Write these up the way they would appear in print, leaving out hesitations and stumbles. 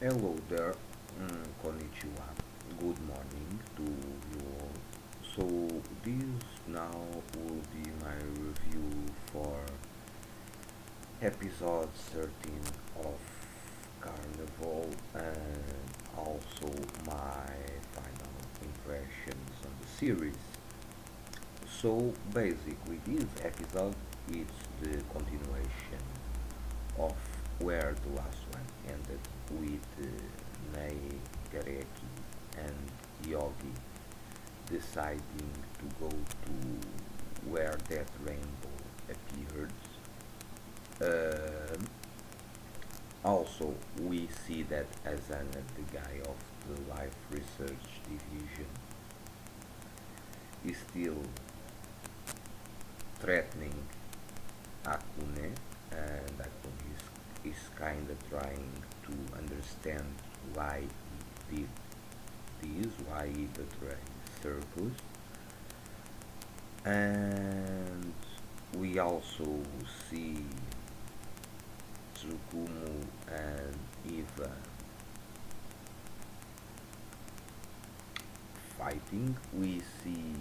Hello there, Konnichiwa. Good morning to you all. So this now will be my review for episode 13 of Carnival and also my final impressions on the series. So basically this episode is the continuation of where the last one ended with Nei, Gareki and Yogi deciding to go to where that rainbow appeared. Um, Also, we see that Azana, the guy of the Life Research Division, is still threatening Akune, and Akune is kind of trying to understand why he did this, why he betrayed Circus. And we also see Tsukumu and Eva fighting. We see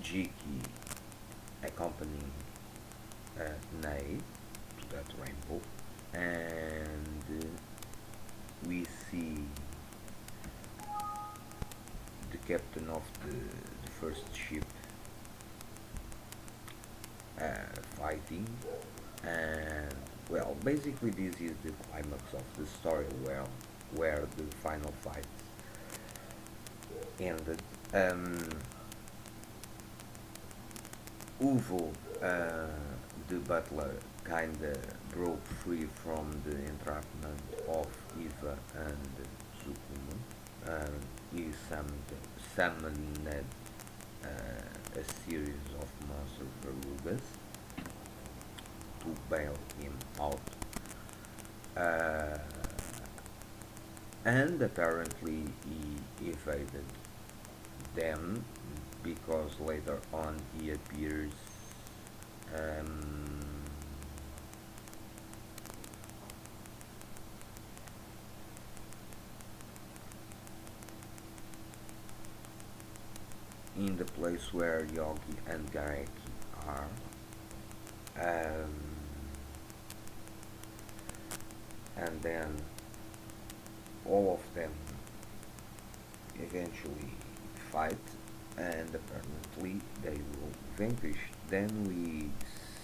Jiki accompanying Nai to that rainbow, and we see the captain of the first ship fighting, and well, basically this is the climax of the story where the final fight ended. Uvo, the butler, kinda broke free from the entrapment of Eva and Tsukumu. He summoned a series of monster verrugas to bail him out. Uh, and apparently he evaded them because later on he appears um, in the place where Yogi and Gareki are. Um, and then all of them eventually fight, and apparently they will vanquish. Then we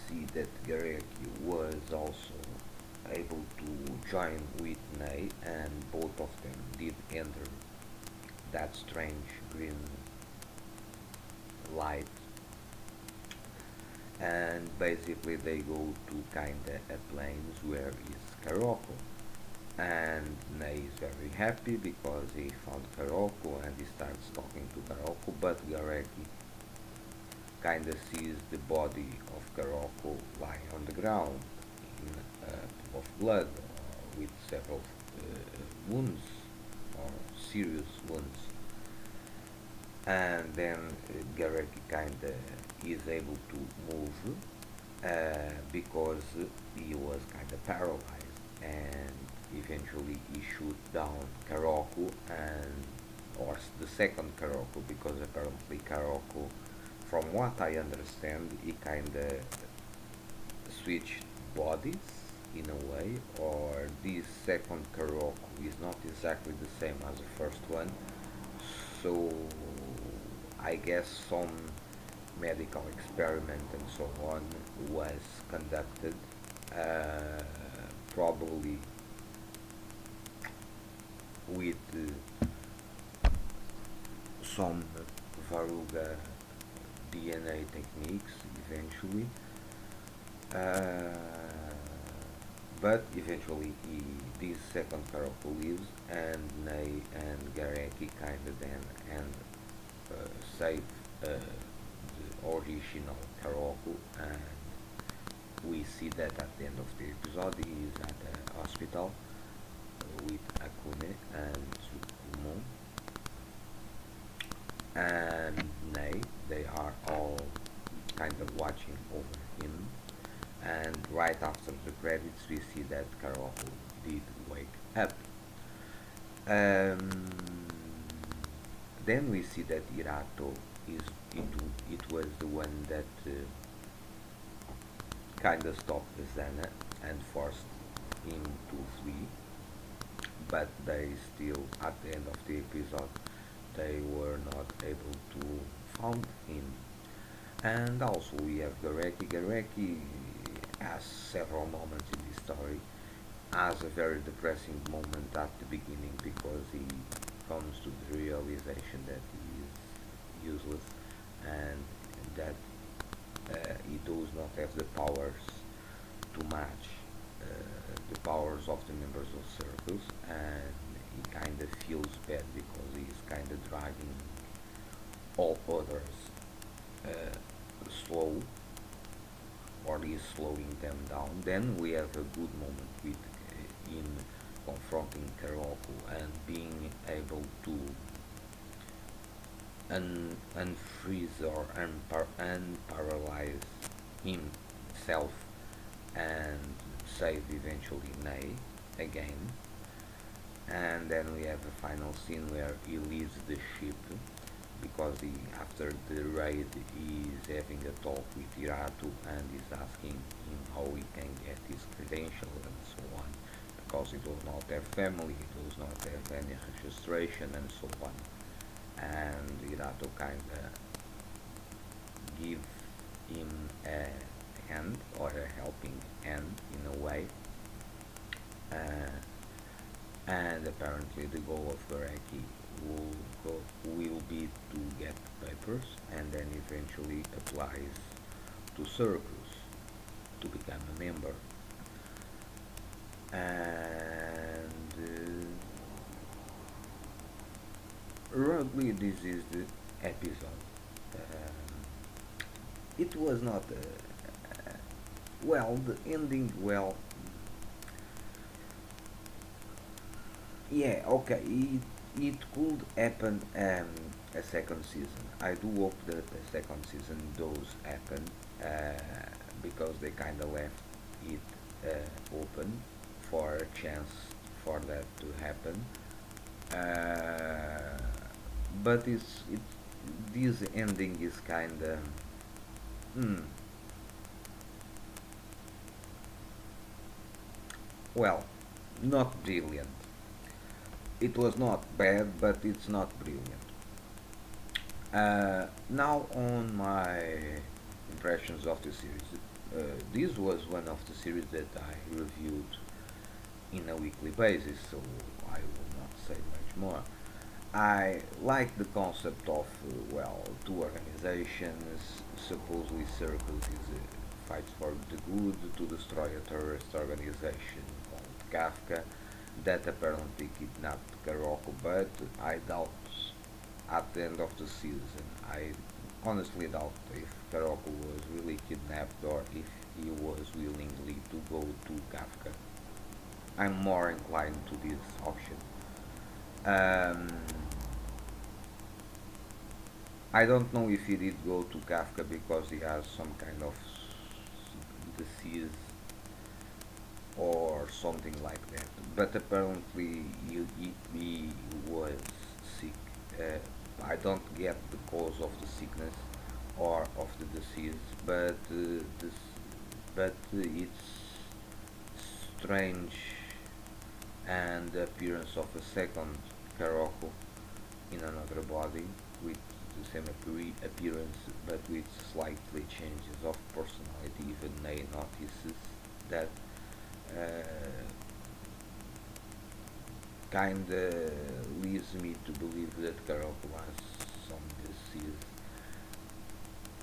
see that Gareki was also able to join with Nei, and both of them did enter that strange green light, and basically they go to kinda a plains where is Karoko, and Nei is very happy because he found Karoko and he starts talking to Karoko, but Gareki kinda sees the body of Karoko lying on the ground in a pool of blood with several wounds or serious wounds, and then Gareki kinda is able to move because he was kinda paralyzed, and eventually he shoot down Karoko and or the second Karoko, because apparently Karoko, from what I understand, he kinda switched bodies in a way, or this second Karoko is not exactly the same as the first one. So I guess some medical experiment and so on was conducted, uh, probably with some Varuga DNA techniques eventually. Uh, but eventually this second Karoko lives, and Nei and Gareki kind of then and save the original Karoko, and we see that at the end of the episode he is at a hospital with Akune and Tsukumo and Nei. They are all kind of watching over him, And right after the credits, we see that Karoko did wake up. Um, then we see that Hirato is it, it was the one that kind of stopped the Zana and forced him to flee, but they still, at the end of the episode, they were not able to found him. And also we have Gareki. Gareki has several moments in the story. Has a very depressing moment at the beginning because he comes to the realization that he is useless and that he does not have the powers to match the powers of the members of circus, and he kind of feels bad because he's kind of dragging all others slow, or he's slowing them down. Then we have a good moment with him confronting Karoku and being able to unfreeze or unparalyze himself and save eventually Nei again. And then we have a final scene where he leaves the ship because after the raid he is having a talk with Hiratu and is asking him how he can get his credentials and so on, because he does not have family, he does not have any registration and so on. And Hiratu kinda give him a hand or a helping hand in a way. Uh, and apparently the goal of Gareki will be to get papers and then eventually applies to Circus to become a member. And roughly this is the episode. It was not well, the ending, well, yeah, okay, it could happen a second season. I do hope that a second season does happen because they kind of left it open for a chance for that to happen. Uh, but this ending is kind of hmm, well, not brilliant. It was not bad, but it's not brilliant. Now on my impressions of the series. This was one of the series that I reviewed in a weekly basis, so I will not say much more. I like the concept of, well, two organizations, supposedly Circus is fights for the good to destroy a terrorist organization called Kafka that apparently kidnapped Karoko, but I doubt at the end of the season. I honestly doubt if Karoko was really kidnapped or if he was willingly to go to Kafka. I'm more inclined to this option. Um, I don't know if he did go to Kafka because he has some kind of disease or something like that. But apparently he was sick. I don't get the cause of the sickness or of the disease, but it's strange and the appearance of a second Karoko in another body with the same appearance but with slightly changes of personality. Even Ney notices that uh, kinda leads me to believe that Karoko has some disease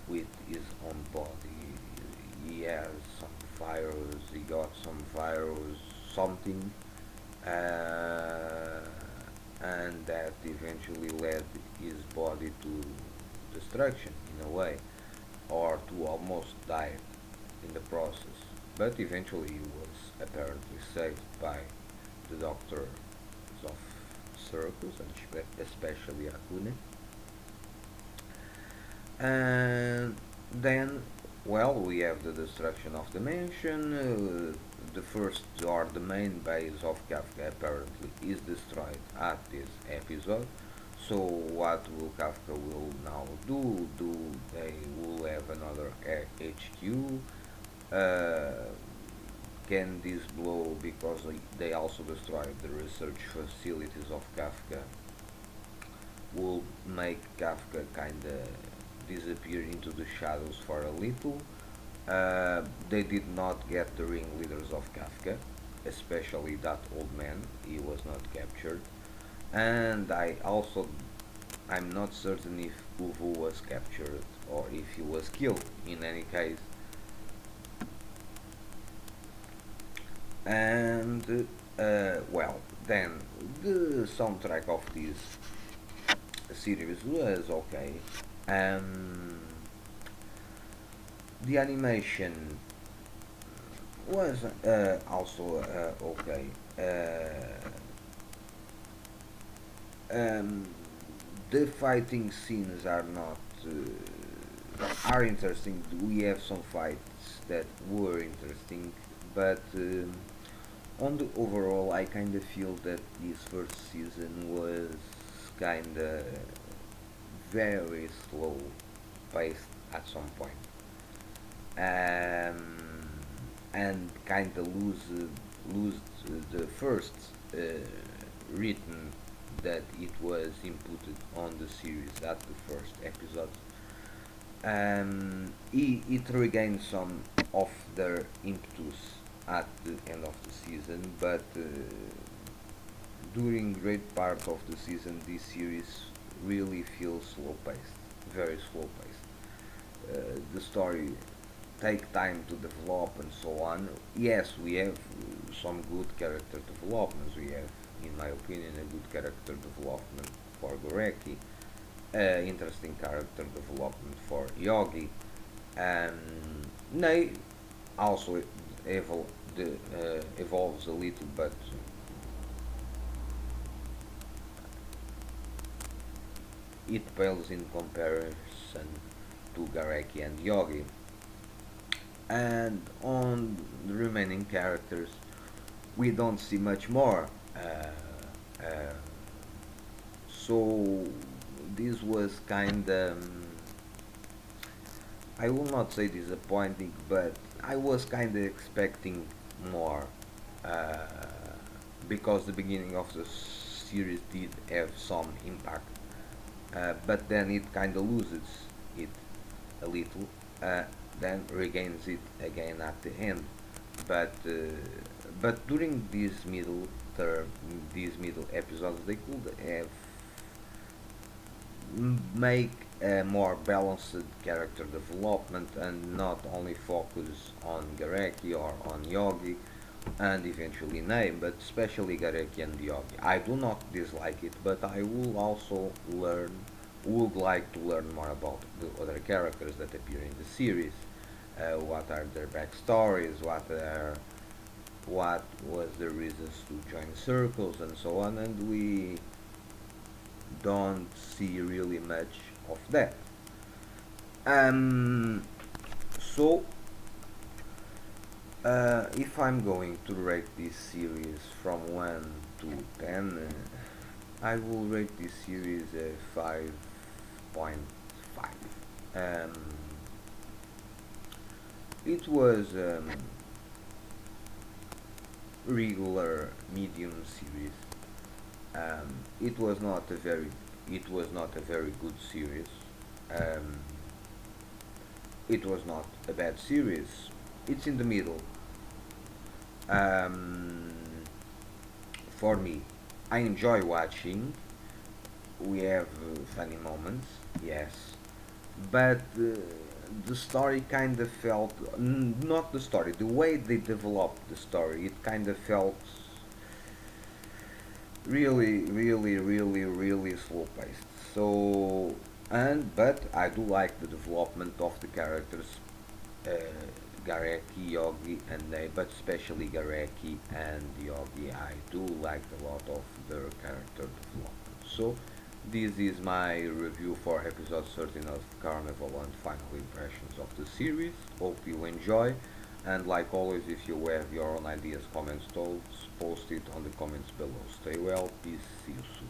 with his own body. He has some virus, he got some virus, something, uh, and that eventually led his body to destruction in a way, or to almost die in the process. But eventually he was apparently saved by the doctors of Circus, and especially Akune. And then Well, we have the destruction of the mansion. The first or the main base of Kafka apparently is destroyed at this episode. So what will Kafka will now do? Do they will have another HQ? Uh, can this blow because they also destroyed the research facilities of Kafka? Will make Kafka kinda disappear into the shadows for a little. They did not get the ringleaders of Kafka, especially that old man. He was not captured, and I'm not certain if Uvu was captured or if he was killed. In any case, and well, then the soundtrack of this series was okay. Um, the animation was also okay. Um, the fighting scenes are not are interesting. We have some fights that were interesting, but on the overall, I kind of feel that this first season was kind of very slow paced at some point, and kind of lose the first uh, rhythm that it was inputted on the series at the first episode. It regained some of their impetus at the end of the season, but during great part of the season, this series really feels slow paced, very slow paced. The story take time to develop and so on. Yes, we have some good character developments. We have, in my opinion, a good character development for Goreki, interesting character development for Yogi, and Nei also evolves a little, but it pales in comparison to Gareki and Yogi. And on the remaining characters, we don't see much more. Uh, so this was kind of, I will not say disappointing, but I was kind of expecting more uh, because the beginning of the series did have some impact, but then it kind of loses it a little, uh, then regains it again at the end. But during these middle term, these middle episodes, they could have make a more balanced character development and not only focus on Gareki or on Yogi and eventually Name, but especially Gareki and Yogi. I do not dislike it, but I will also would like to learn more about the other characters that appear in the series. What are their backstories? What was the reasons to join circles and so on? And we don't see really much of that. Um, so, if I'm going to rate this series from 1 to 10, I will rate this series a 5.5. Um, it was regular medium series. It was not a very good series. Um, it was not a bad series. It's in the middle. Um, for me, I enjoy watching. We have funny moments, yes, but the story kind of felt not the story, the way they developed the story. It kind of felt really slow paced. So, and but I do like the development of the characters, uh, Gareki, Yogi, and they, but especially Gareki and Yogi. I do like a lot of their character development. So, This is my review for episode 13 of Carnival and final impressions of the series. Hope you enjoy. And like always, if you have your own ideas, comments, thoughts, post it on the comments below. Stay well, peace, see you soon.